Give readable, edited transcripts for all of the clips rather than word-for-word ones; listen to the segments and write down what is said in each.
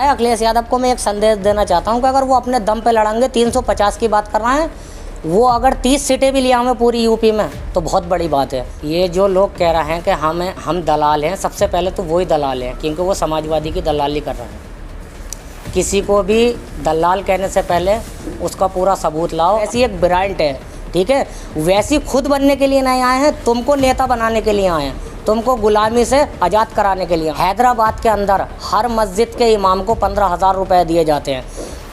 अखिलेश यादव को मैं एक संदेश देना चाहता हूं कि अगर वो अपने दम पे लड़ेंगे, 350 की बात कर रहे हैं, वो अगर 30 सीटें भी लिया हमें पूरी यूपी में तो बहुत बड़ी बात है। ये जो लोग कह रहे हैं कि हम दलाल हैं, सबसे पहले तो वही दलाल हैं, क्योंकि वो समाजवादी की दलाली कर रहे हैं। किसी को भी दलाल कहने से पहले उसका पूरा सबूत लाओ। ऐसी एक ब्रांड है, ठीक है, वैसी खुद बनने के लिए नहीं आए हैं, तुमको नेता बनाने के लिए आए हैं, तुमको गुलामी से आज़ाद कराने के लिए। हैदराबाद के अंदर हर मस्जिद के इमाम को 15,000 रुपये दिए जाते हैं।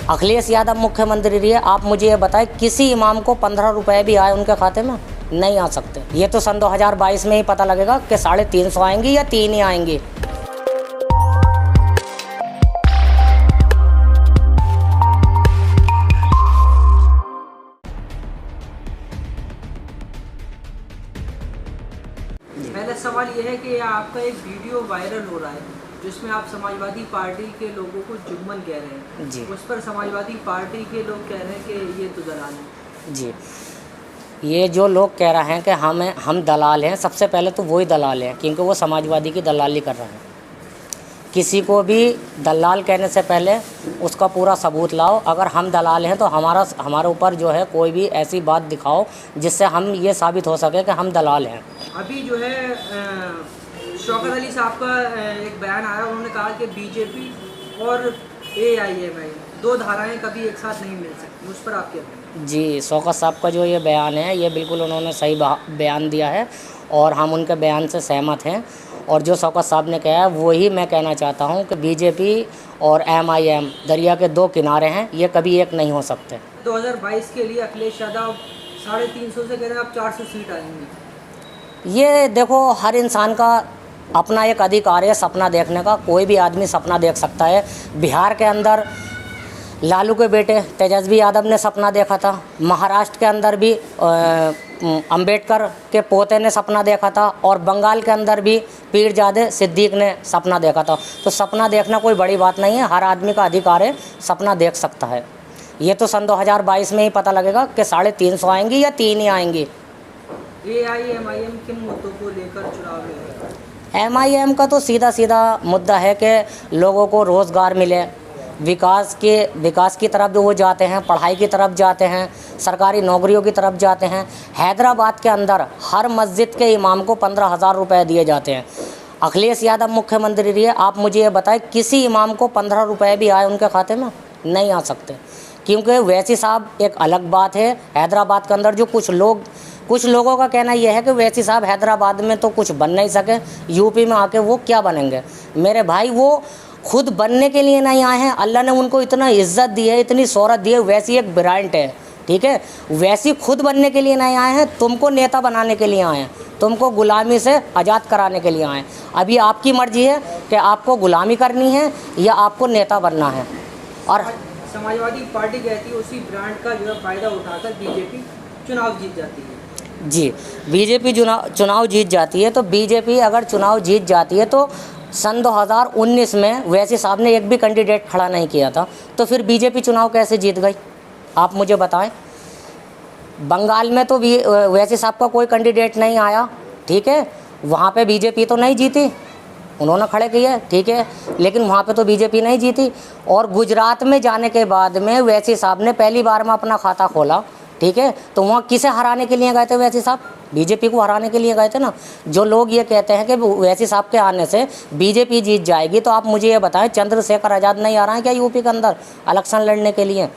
अखिलेश यादव मुख्यमंत्री रही है, आप मुझे ये बताएं किसी इमाम को 15 रुपये भी आए उनके खाते में? नहीं आ सकते। ये तो सन 2022 में ही पता लगेगा कि 350 आएंगी या 3 ही आएंगी। पहला सवाल ये है कि आपका एक वीडियो वायरल हो रहा है जिसमें आप समाजवादी पार्टी के लोगों को जुम्मन कह रहे हैं जी। उस पर समाजवादी पार्टी के लोग कह रहे हैं कि ये तो दलाल है। जी, ये जो लोग कह रहे हैं कि हम दलाल हैं, सबसे पहले तो वही दलाल हैं, क्योंकि वो समाजवादी की दलाली कर रहे हैं। किसी को भी दलाल कहने से पहले उसका पूरा सबूत लाओ। अगर हम दलाल हैं तो हमारे ऊपर जो है कोई भी ऐसी बात दिखाओ जिससे हम ये साबित हो सके कि हम दलाल हैं। अभी जो है शौकत अली साहब का एक बयान आया, उन्होंने कहा कि बीजेपी और AIMIM 2 धाराएं कभी एक साथ नहीं मिल सकती। उस पर आप क्या कहें? जी, शौकत साहब का जो ये बयान है, ये बिल्कुल उन्होंने सही बयान दिया है और हम उनके बयान से सहमत हैं। और जो शौकत साहब ने कहा है वही मैं कहना चाहता हूँ कि बीजेपी और MIM दरिया के 2 किनारे हैं, ये कभी एक नहीं हो सकते। 2022 के लिए अखिलेश यादव 350 से कह रहे हैं अब 400 सीट आएंगी। ये देखो, हर इंसान का अपना एक अधिकार है सपना देखने का। कोई भी आदमी सपना देख सकता है। बिहार के अंदर लालू के बेटे तेजस्वी यादव ने सपना देखा था, महाराष्ट्र के अंदर भी अंबेडकर के पोते ने सपना देखा था, और बंगाल के अंदर भी पीरजादे सिद्दीक ने सपना देखा था। तो सपना देखना कोई बड़ी बात नहीं है, हर आदमी का अधिकार है, सपना देख सकता है। ये तो सन 2022 में ही पता लगेगा कि 350 आएंगी या 3 ही आएंगी। AIMIM किन मुद्दों को लेकर चुनाव लड़ेगा? MIM का तो सीधा मुद्दा है कि लोगों को रोज़गार मिले, विकास की तरफ जो वो जाते हैं, पढ़ाई की तरफ जाते हैं, सरकारी नौकरियों की तरफ जाते हैं। हैदराबाद के अंदर हर मस्जिद के इमाम को 15,000 रुपये दिए जाते हैं। अखिलेश यादव मुख्यमंत्री रही है, आप मुझे ये बताएं किसी इमाम को 15 रुपये भी आए उनके खाते में? नहीं आ सकते, क्योंकि वैसी साहब एक अलग बात है। हैदराबाद के अंदर जो कुछ लोगों का कहना यह है कि वैसी साहब हैदराबाद में तो कुछ बन नहीं सके, यूपी में आके वो क्या बनेंगे? मेरे भाई, वो खुद बनने के लिए नहीं आए हैं, अल्लाह ने उनको इतना इज्जत दी है, इतनी शोहरत दी है। वैसी एक ब्रांड है, ठीक है, वैसी खुद बनने के लिए नहीं आए हैं, तुमको नेता बनाने के लिए आए हैं, तुमको गुलामी से आज़ाद कराने के लिए आए हैं। अभी आपकी मर्जी है कि आपको गुलामी करनी है या आपको नेता बनना है। और समाजवादी पार्टी कहती है उसी ब्रांड का जो है फ़ायदा उठाकर बीजेपी चुनाव जीत जाती है। जी, बीजेपी चुनाव जीत जाती है। तो बीजेपी अगर चुनाव जीत जाती है तो सन 2019 में वैसी साहब ने एक भी कैंडिडेट खड़ा नहीं किया था, तो फिर बीजेपी चुनाव कैसे जीत गई? आप मुझे बताएं। बंगाल में तो वैसी साहब का कोई कैंडिडेट नहीं आया, ठीक है, वहाँ पे बीजेपी तो नहीं जीती, उन्होंने खड़े किए, ठीक है, लेकिन वहाँ पे तो बीजेपी नहीं जीती। और गुजरात में जाने के बाद में वैसी साहब ने पहली बार में अपना खाता खोला, ठीक है, तो वहाँ किसे हराने के लिए गए थे वैसी साहब? बीजेपी को हराने के लिए गए थे ना। जो लोग ये कहते हैं कि वैसी साहब के आने से बीजेपी जीत जाएगी, तो आप मुझे ये बताएं, चंद्रशेखर आज़ाद नहीं आ रहा है क्या यूपी के अंदर इलेक्शन लड़ने के लिए?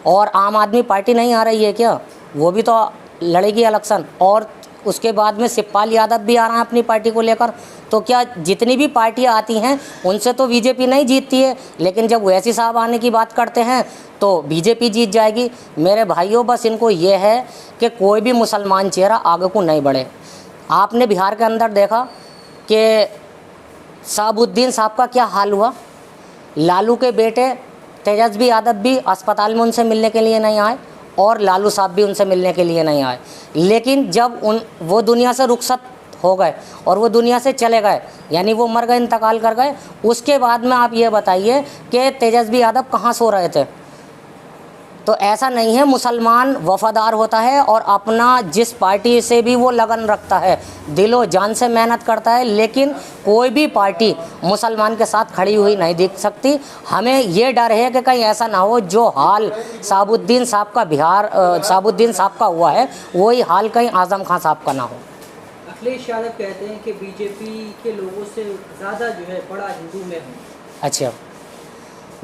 और आम आदमी पार्टी नहीं आ रही है क्या? वो भी तो लड़ेगी इलेक्शन। और उसके बाद में शिवपाल यादव भी आ रहा है अपनी पार्टी को लेकर। तो क्या जितनी भी पार्टियां आती हैं उनसे तो बीजेपी नहीं जीतती है, लेकिन जब वैसी साहब आने की बात करते हैं तो बीजेपी जीत जाएगी। मेरे भाइयों, बस इनको ये है कि कोई भी मुसलमान चेहरा आगे को नहीं बढ़े। आपने बिहार के अंदर देखा कि शहाबुद्दीन साहब का क्या हाल हुआ। लालू के बेटे तेजस्वी यादव भी अस्पताल में उनसे मिलने के लिए नहीं आए, और लालू साहब भी उनसे मिलने के लिए नहीं आए। लेकिन जब वो दुनिया से रुखसत हो गए और वो दुनिया से चले गए, यानी वो मर गए, इंतकाल कर गए, उसके बाद में आप ये बताइए कि तेजस्वी यादव कहाँ सो रहे थे? तो ऐसा नहीं है, मुसलमान वफादार होता है और अपना जिस पार्टी से भी वो लगन रखता है, दिलो जान से मेहनत करता है, लेकिन कोई भी पार्टी मुसलमान के साथ खड़ी हुई नहीं दिख सकती। हमें ये डर है कि कहीं ऐसा ना हो जो हाल शहाबुद्दीन साहब का शहाबुद्दीन साहब का हुआ है, वही हाल कहीं आज़म खान साहब का ना हो। अखिलेश यादव कहते हैं कि बीजेपी के लोगों से ज़्यादा जो है बड़ा हिंदू में हूँ। अच्छा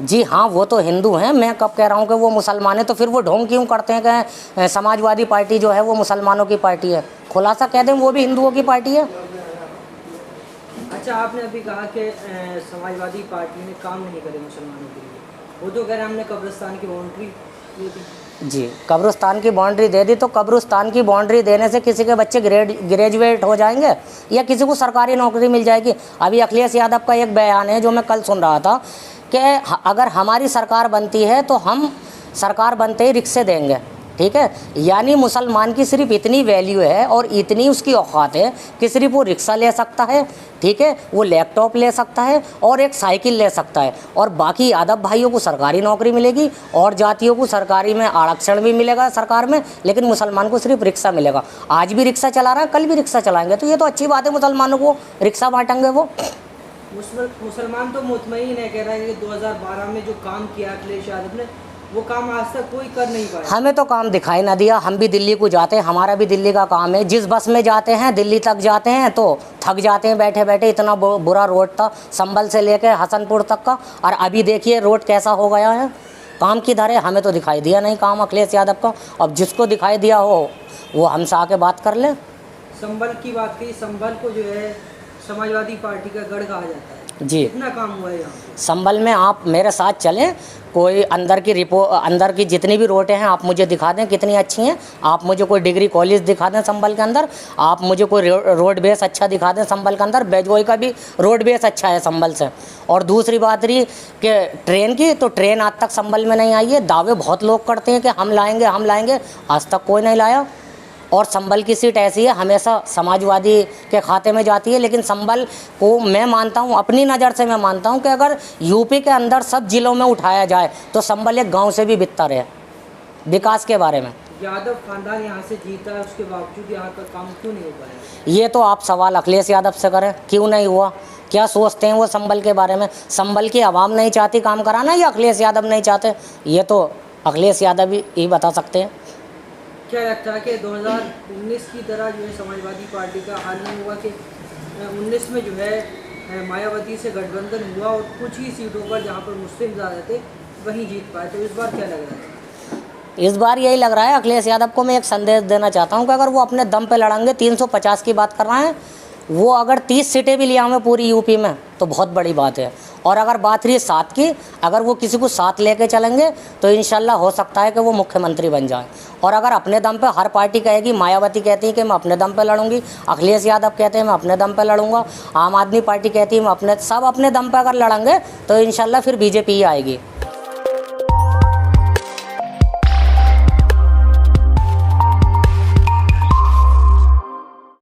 जी हाँ, वो तो हिंदू हैं, मैं कब कह रहा हूँ कि वो मुसलमान है, तो फिर वो ढोंग क्यों करते हैं कि समाजवादी पार्टी जो है वो मुसलमानों की पार्टी है। खुलासा कह दें वो भी हिंदुओं की पार्टी है। अच्छा, आपने अभी कहा कि समाजवादी पार्टी ने काम नहीं करे मुसलमानों के लिए, वो तो कह रहे हैं हमने कब्रिस्तान की बाउंड्री दे दी। जी, कब्रिस्तान की बाउंड्री दे दी, तो कब्रिस्तान की बाउंड्री देने से किसी के बच्चे ग्रेजुएट हो जाएंगे या किसी को सरकारी नौकरी मिल जाएगी। अभी अखिलेश यादव का एक बयान है जो मैं कल सुन रहा था कि अगर हमारी सरकार बनती है तो हम सरकार बनते ही रिक्शे देंगे, ठीक है। यानी मुसलमान की सिर्फ इतनी वैल्यू है और इतनी उसकी औकात है कि सिर्फ वो रिक्शा ले सकता है, ठीक है, वो लैपटॉप ले सकता है और एक साइकिल ले सकता है, और बाकी यादव भाइयों को सरकारी नौकरी मिलेगी और जातियों को सरकारी में आरक्षण भी मिलेगा सरकार में, लेकिन मुसलमान को सिर्फ रिक्शा मिलेगा। आज भी रिक्शा चला रहा है, कल भी रिक्शा चलाएंगे, तो ये तो अच्छी बात है, मुसलमानों को रिक्शा बांटेंगे वो। मुसलमान तो मुतमईन है, कह रहा है कि 2012 में जो काम किया अखिलेश यादव ने वो काम आज तक कोई कर नहीं पाया। हमें तो काम दिखाई ना दिया, हम भी दिल्ली को जाते हैं, हमारा भी दिल्ली का काम है, जिस बस में जाते हैं दिल्ली तक जाते हैं तो थक जाते हैं बैठे बैठे, इतना बुरा रोड था संभल से लेकर हसनपुर तक का, और अभी देखिए रोड कैसा हो गया है। काम किधर है? हमें तो दिखाई दिया नहीं काम अखिलेश यादव का। अब जिसको दिखाई दिया हो वो हमसे आके बात कर ले। संभल की बात की, संभल को जो है समाजवादी पार्टी का गढ़ कहा जाता है जी, कितना काम हुआ है यहाँ? संभल में आप मेरे साथ चलें, कोई अंदर की जितनी भी रोडें हैं आप मुझे दिखा दें कितनी अच्छी हैं। आप मुझे कोई डिग्री कॉलेज दिखा दें संभल के अंदर, आप मुझे कोई रोड बेस अच्छा दिखा दें संभल के अंदर। बेजोई का भी रोड बेस अच्छा है संभल से। और दूसरी बात रही कि ट्रेन की, तो ट्रेन आज तक संभल में नहीं आई है। दावे बहुत लोग करते हैं कि हम लाएंगे, आज तक कोई नहीं लाया। और संभल की सीट ऐसी है हमेशा समाजवादी के खाते में जाती है, लेकिन संभल को मैं मानता हूँ, अपनी नज़र से मैं मानता हूँ कि अगर यूपी के अंदर सब जिलों में उठाया जाए तो संभल एक गांव से भी बेहतर है विकास के बारे में। यादव खानदान यहाँ से जीता है, उसके बावजूद यहाँ का काम क्यों नहीं हो पाया? ये तो आप सवाल अखिलेश यादव से करें, क्यों नहीं हुआ, क्या सोचते हैं वो संभल के बारे में। संभल की आवाम नहीं चाहती काम कराना या अखिलेश यादव नहीं चाहते, ये तो अखिलेश यादव ही बता सकते हैं। क्या लगता है कि 2019 की तरह जो है समाजवादी पार्टी का हाल नहीं हुआ कि 19 में जो है मायावती से गठबंधन हुआ और कुछ ही सीटों पर जहां पर मुस्लिम ज़्यादा थे वहीं जीत पाए, तो इस बार क्या लग रहा है? इस बार यही लग रहा है, अखिलेश यादव को मैं एक संदेश देना चाहता हूं कि अगर वो अपने दम पे लड़ेंगे, 350 की बात कर रहे हैं वो, अगर 30 सीटें भी लिया हमें पूरी यूपी में तो बहुत बड़ी बात है। और अगर बात रही 7 की, अगर वो किसी को साथ लेके चलेंगे तो इंशाल्लाह हो सकता है कि वो मुख्यमंत्री बन जाए। और अगर अपने दम पे, हर पार्टी कहेगी, मायावती कहती है कि मैं अपने दम पे लड़ूंगी, अखिलेश यादव कहते हैं मैं अपने दम पे लड़ूंगा, आम आदमी पार्टी कहती है मैं सब अपने दम पे अगर लड़ेंगे तो इंशाल्लाह फिर बीजेपी ही आएगी।